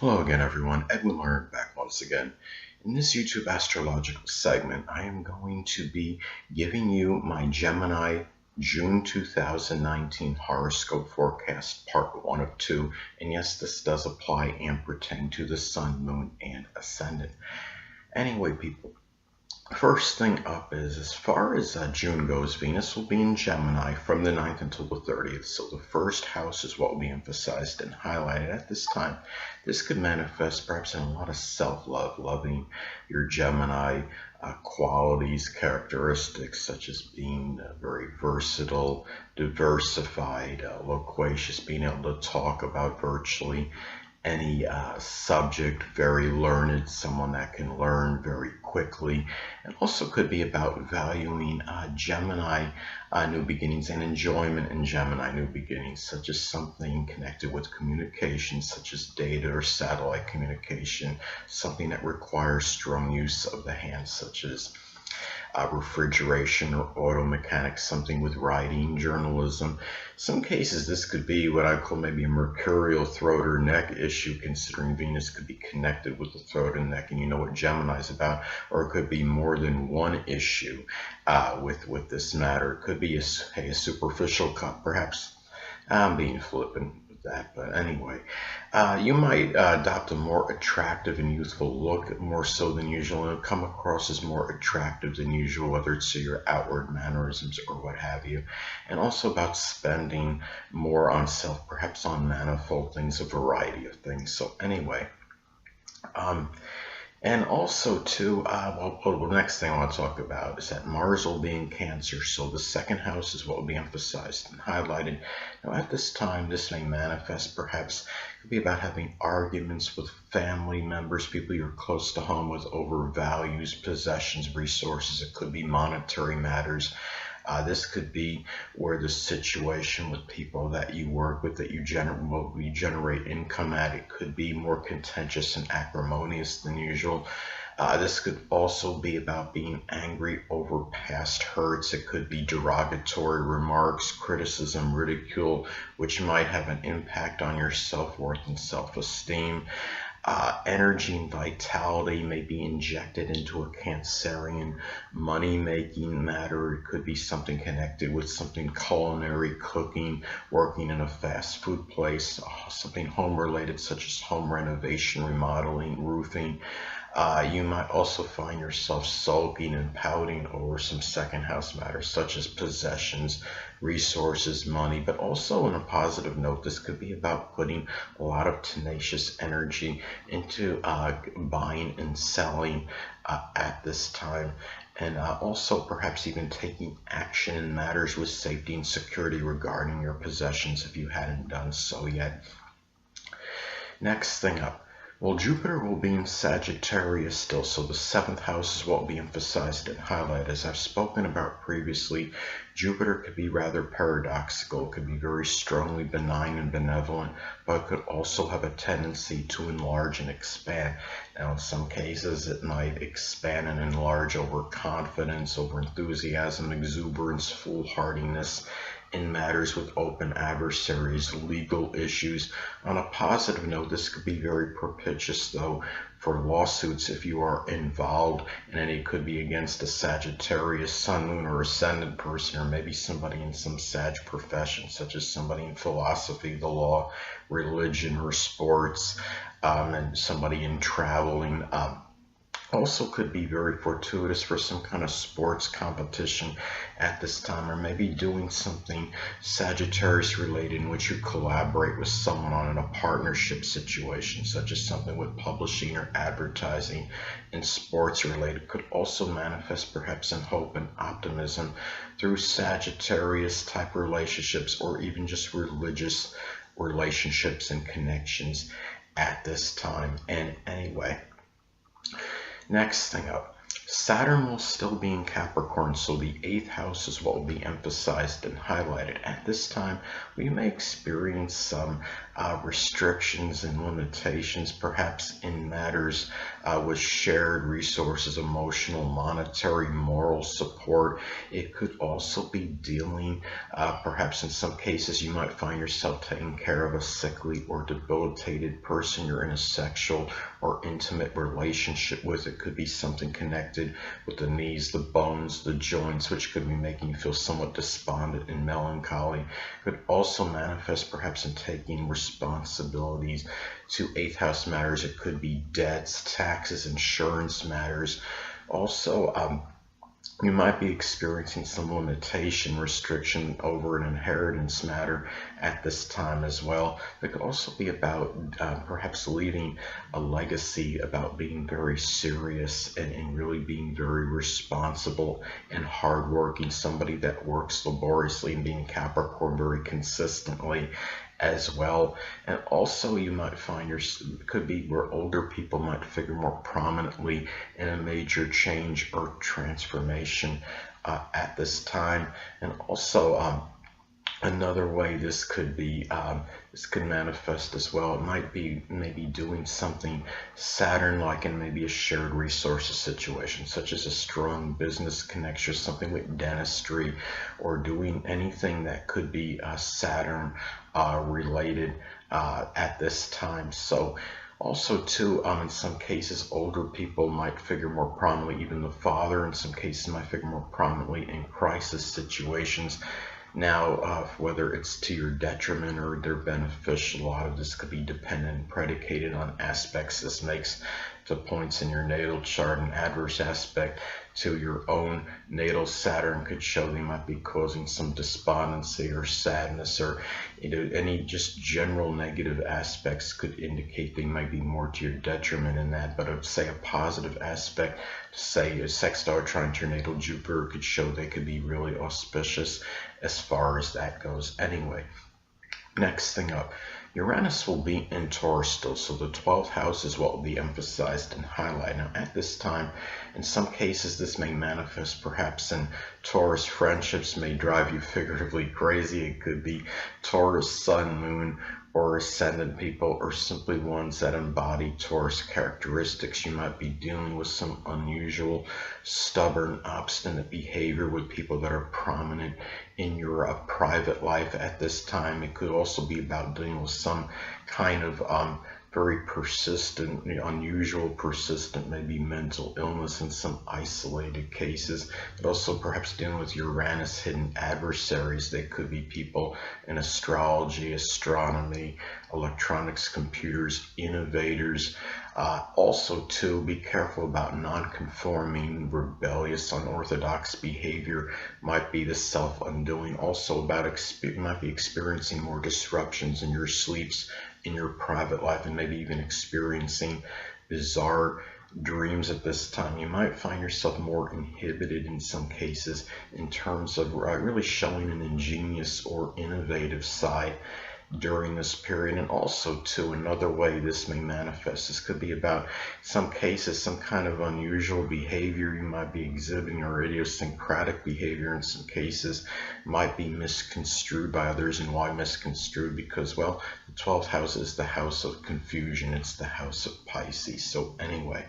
Hello again, everyone. Edwin Learnard back once again. In this YouTube astrological segment, I am going to be giving you my Gemini June 2019 horoscope forecast, part 1 of 2. And yes, this does apply and pertain to the Sun, Moon, and Ascendant. Anyway, people, first thing up is, as far as June goes, Venus will be in Gemini from the 9th until the 30th. So the first house is what will be emphasized and highlighted at this time. This could manifest perhaps in a lot of self-love, loving your Gemini qualities, characteristics, such as being very versatile, diversified, loquacious, being able to talk about virtually any subject, very learned, someone that can learn very quickly. It also could be about valuing Gemini new beginnings and enjoyment in Gemini new beginnings, such as something connected with communication, such as data or satellite communication, something that requires strong use of the hands, such as refrigeration or auto mechanics, something with writing, journalism. Some cases this could be what I call maybe a mercurial throat or neck issue, considering Venus could be connected with the throat and neck, and you know what Gemini is about. Or it could be more than one issue with this matter. It could be a superficial cut, perhaps. I'm being flippant with that, but anyway, you might adopt a more attractive and youthful look, more so than usual, and it'll come across as more attractive than usual, whether it's to your outward mannerisms or what have you. And also about spending more on self, perhaps on manifold things, a variety of things. So anyway, and also, too, the next thing I want to talk about is that Mars will be in Cancer, so the second house is what will be emphasized and highlighted. Now, at this time, this may manifest, perhaps, it could be about having arguments with family members, people you're close to home with, over values, possessions, resources. It could be monetary matters. This could be where the situation with people that you work with, that you generate income at, it could be more contentious and acrimonious than usual. This could also be about being angry over past hurts. It could be derogatory remarks, criticism, ridicule, which might have an impact on your self-worth and self-esteem. Energy and vitality may be injected into a Cancerian money-making matter. It could be something connected with something culinary, cooking, working in a fast food place, something home-related, such as home renovation, remodeling, roofing. You might also find yourself sulking and pouting over some second house matters, such as possessions, resources, money. But also, on a positive note, this could be about putting a lot of tenacious energy into buying and selling at this time. And also perhaps even taking action in matters with safety and security regarding your possessions if you hadn't done so yet. Next thing up. Well, Jupiter will be in Sagittarius still, so the 7th house is what will be emphasized and highlighted. As I've spoken about previously, Jupiter could be rather paradoxical. It could be very strongly benign and benevolent, but it could also have a tendency to enlarge and expand. Now, in some cases, it might expand and enlarge over confidence, over enthusiasm, exuberance, foolhardiness, in matters with open adversaries, legal issues. On a positive note, this could be very propitious, though, for lawsuits if you are involved in any. It could be against a Sagittarius, Sun, Moon, or Ascendant person, or maybe somebody in some Sag profession, such as somebody in philosophy, the law, religion, or sports, and somebody in traveling. Also could be very fortuitous for some kind of sports competition at this time, or maybe doing something Sagittarius related in which you collaborate with someone on a partnership situation, such as something with publishing or advertising. And sports related could also manifest perhaps in hope and optimism through Sagittarius type relationships, or even just religious relationships and connections at this time. And anyway, next thing up, Saturn will still be in Capricorn, so the 8th house is what will be emphasized and highlighted. At this time, we may experience some restrictions and limitations, perhaps in matters with shared resources, emotional, monetary, moral support. It could also be dealing, perhaps in some cases, you might find yourself taking care of a sickly or debilitated person you're in a sexual or intimate relationship with. It could be something connected with the knees, the bones, the joints, which could be making you feel somewhat despondent and melancholy. It could also manifest perhaps in taking responsibilities to 8th house matters. It could be debts, taxes, insurance matters. Also, you might be experiencing some limitation, restriction over an inheritance matter at this time as well. It could also be about perhaps leaving a legacy, about being very serious and really being very responsible and hardworking, somebody that works laboriously and being Capricorn very consistently as well. And also you might find could be where older people might figure more prominently in a major change or transformation at this time. And also another way this could be this could manifest as well, it might be maybe doing something Saturn-like in maybe a shared resources situation, such as a strong business connection, something with dentistry, or doing anything that could be Saturn related at this time. So also too, in some cases, older people might figure more prominently, even the father in some cases might figure more prominently in crisis situations. Now, whether it's to your detriment or their beneficial, a lot of this could be dependent and predicated on aspects this makes to points in your natal chart. An adverse aspect to your own natal Saturn could show they might be causing some despondency or sadness, or any just general negative aspects could indicate they might be more to your detriment in that. But I would say a positive aspect, say a sextile trine to your natal Jupiter, could show they could be really auspicious as far as that goes. Anyway, next thing up, Uranus will be in Taurus still, so the 12th house is what will be emphasized and highlighted. Now, at this time, in some cases, this may manifest perhaps in Taurus friendships, may drive you figuratively crazy. It could be Taurus sun, moon, or ascendant people, or simply ones that embody Taurus characteristics. You might be dealing with some unusual, stubborn, obstinate behavior with people that are prominent in your private life at this time. It could also be about dealing with some kind of very persistent, unusual, persistent, maybe mental illness in some isolated cases, but also perhaps dealing with Uranus hidden adversaries. They could be people in astrology, astronomy, electronics, computers, innovators. Also, too, be careful about non-conforming, rebellious, unorthodox behavior. Might be the self-undoing. Also, about might be experiencing more disruptions in your sleeps, in your private life, and maybe even experiencing bizarre dreams at this time. You might find yourself more inhibited in some cases in terms of really showing an ingenious or innovative side during this period. And also too, another way this may manifest, this could be about some cases some kind of unusual behavior you might be exhibiting, or idiosyncratic behavior in some cases might be misconstrued by others. And why misconstrued? Because, well, the 12th house is the house of confusion, it's the house of Pisces. So anyway,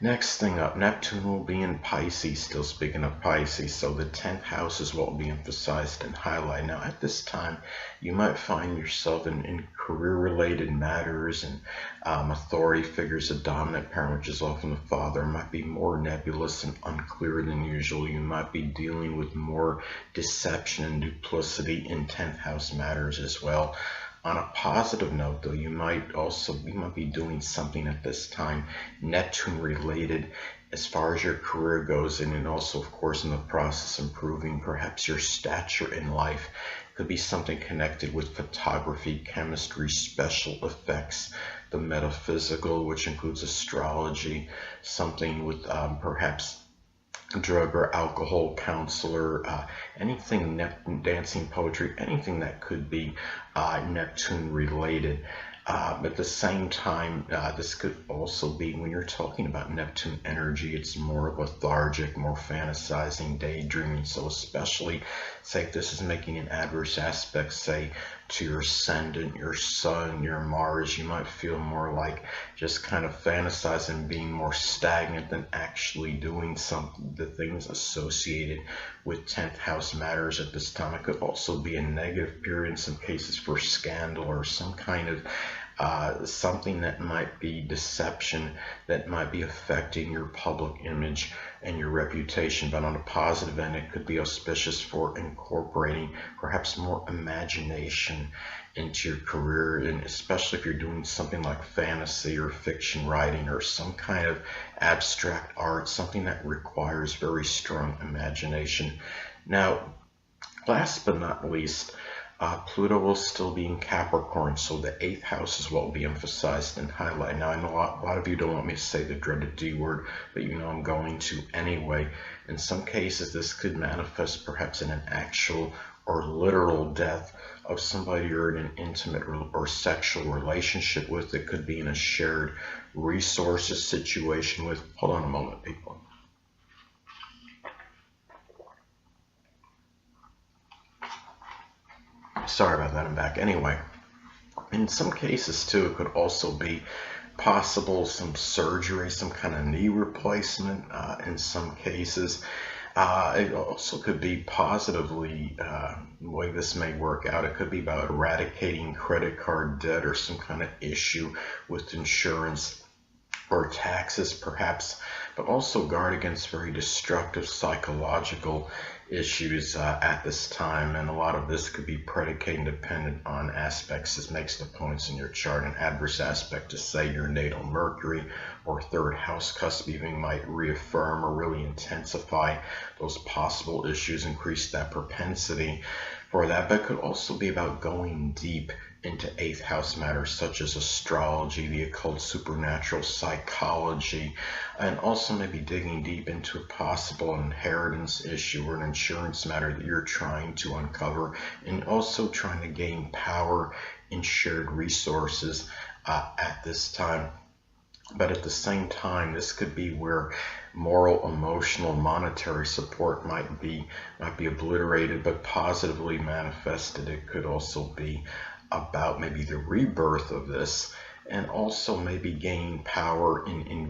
next thing up, Neptune will be in Pisces, still speaking of Pisces, so the 10th house is what will be emphasized and highlighted. Now, at this time, you might find yourself in career-related matters, and authority figures, a dominant parent, which is often the father, might be more nebulous and unclear than usual. You might be dealing with more deception and duplicity in 10th house matters as well. On a positive note, though, you might be doing something at this time Neptune related as far as your career goes, and also, of course, in the process improving perhaps your stature in life. It could be something connected with photography, chemistry, special effects, the metaphysical, which includes astrology, something with perhaps drug or alcohol counselor, anything dancing, poetry, anything that could be Neptune related. At the same time, this could also be when you're talking about Neptune energy, it's more lethargic, more fantasizing, daydreaming. So especially, say if this is making an adverse aspect, say to your Ascendant, your Sun, your Mars, you might feel more like just kind of fantasizing, being more stagnant than actually doing the things associated with 10th house matters at this time. It could also be a negative period in some cases for scandal or some kind of something that might be deception, that might be affecting your public image and your reputation. But on a positive end, it could be auspicious for incorporating perhaps more imagination into your career, and especially if you're doing something like fantasy or fiction writing or some kind of abstract art, something that requires very strong imagination. Now, last but not least, Pluto will still be in Capricorn, so the 8th house is what will be emphasized and highlighted. Now, I know a lot of you don't want me to say the dreaded D word, but you know I'm going to anyway. In some cases, this could manifest perhaps in an actual or literal death of somebody you're in an intimate or sexual relationship with. It could be in a shared resources situation with. Hold on a moment, people. Sorry about that, I'm back. Anyway, in some cases too, it could also be possible some surgery, some kind of knee replacement in some cases. It also could be positively, the way this may work out, it could be about eradicating credit card debt or some kind of issue with insurance or taxes perhaps, but also guard against very destructive psychological issues at this time. And a lot of this could be predicated and dependent on aspects. This makes the points in your chart. An adverse aspect to say your natal Mercury or 3rd house cusping might reaffirm or really intensify those possible issues, increase that propensity for that. But it could also be about going deep into 8th house matters such as astrology, the occult, supernatural, psychology, and also maybe digging deep into a possible inheritance issue or an insurance matter that you're trying to uncover, and also trying to gain power in shared resources at this time. But at the same time, this could be where moral, emotional, monetary support might be obliterated, but positively manifested. It could also be about maybe the rebirth of this, and also maybe gain power in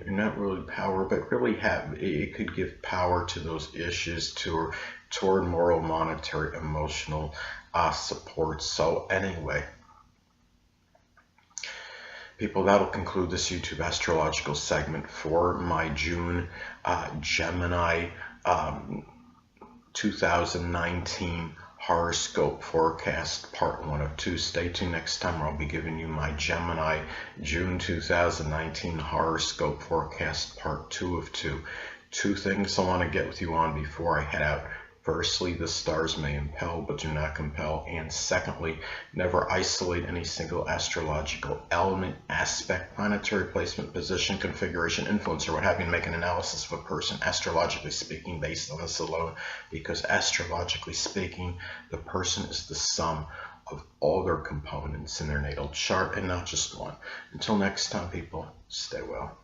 not really power, but really it could give power to those issues toward moral, monetary, emotional support. So anyway, people, that'll conclude this YouTube astrological segment for my June Gemini 2019 horoscope forecast, part 1 of 2. Stay tuned next time where I'll be giving you my Gemini June 2019 horoscope forecast, part 2 of 2. 2 things I want to get with you on before I head out. Firstly, the stars may impel but do not compel. And secondly, never isolate any single astrological element, aspect, planetary placement, position, configuration, influence, or what have you, and make an analysis of a person, astrologically speaking, based on this alone. Because astrologically speaking, the person is the sum of all their components in their natal chart and not just one. Until next time, people, stay well.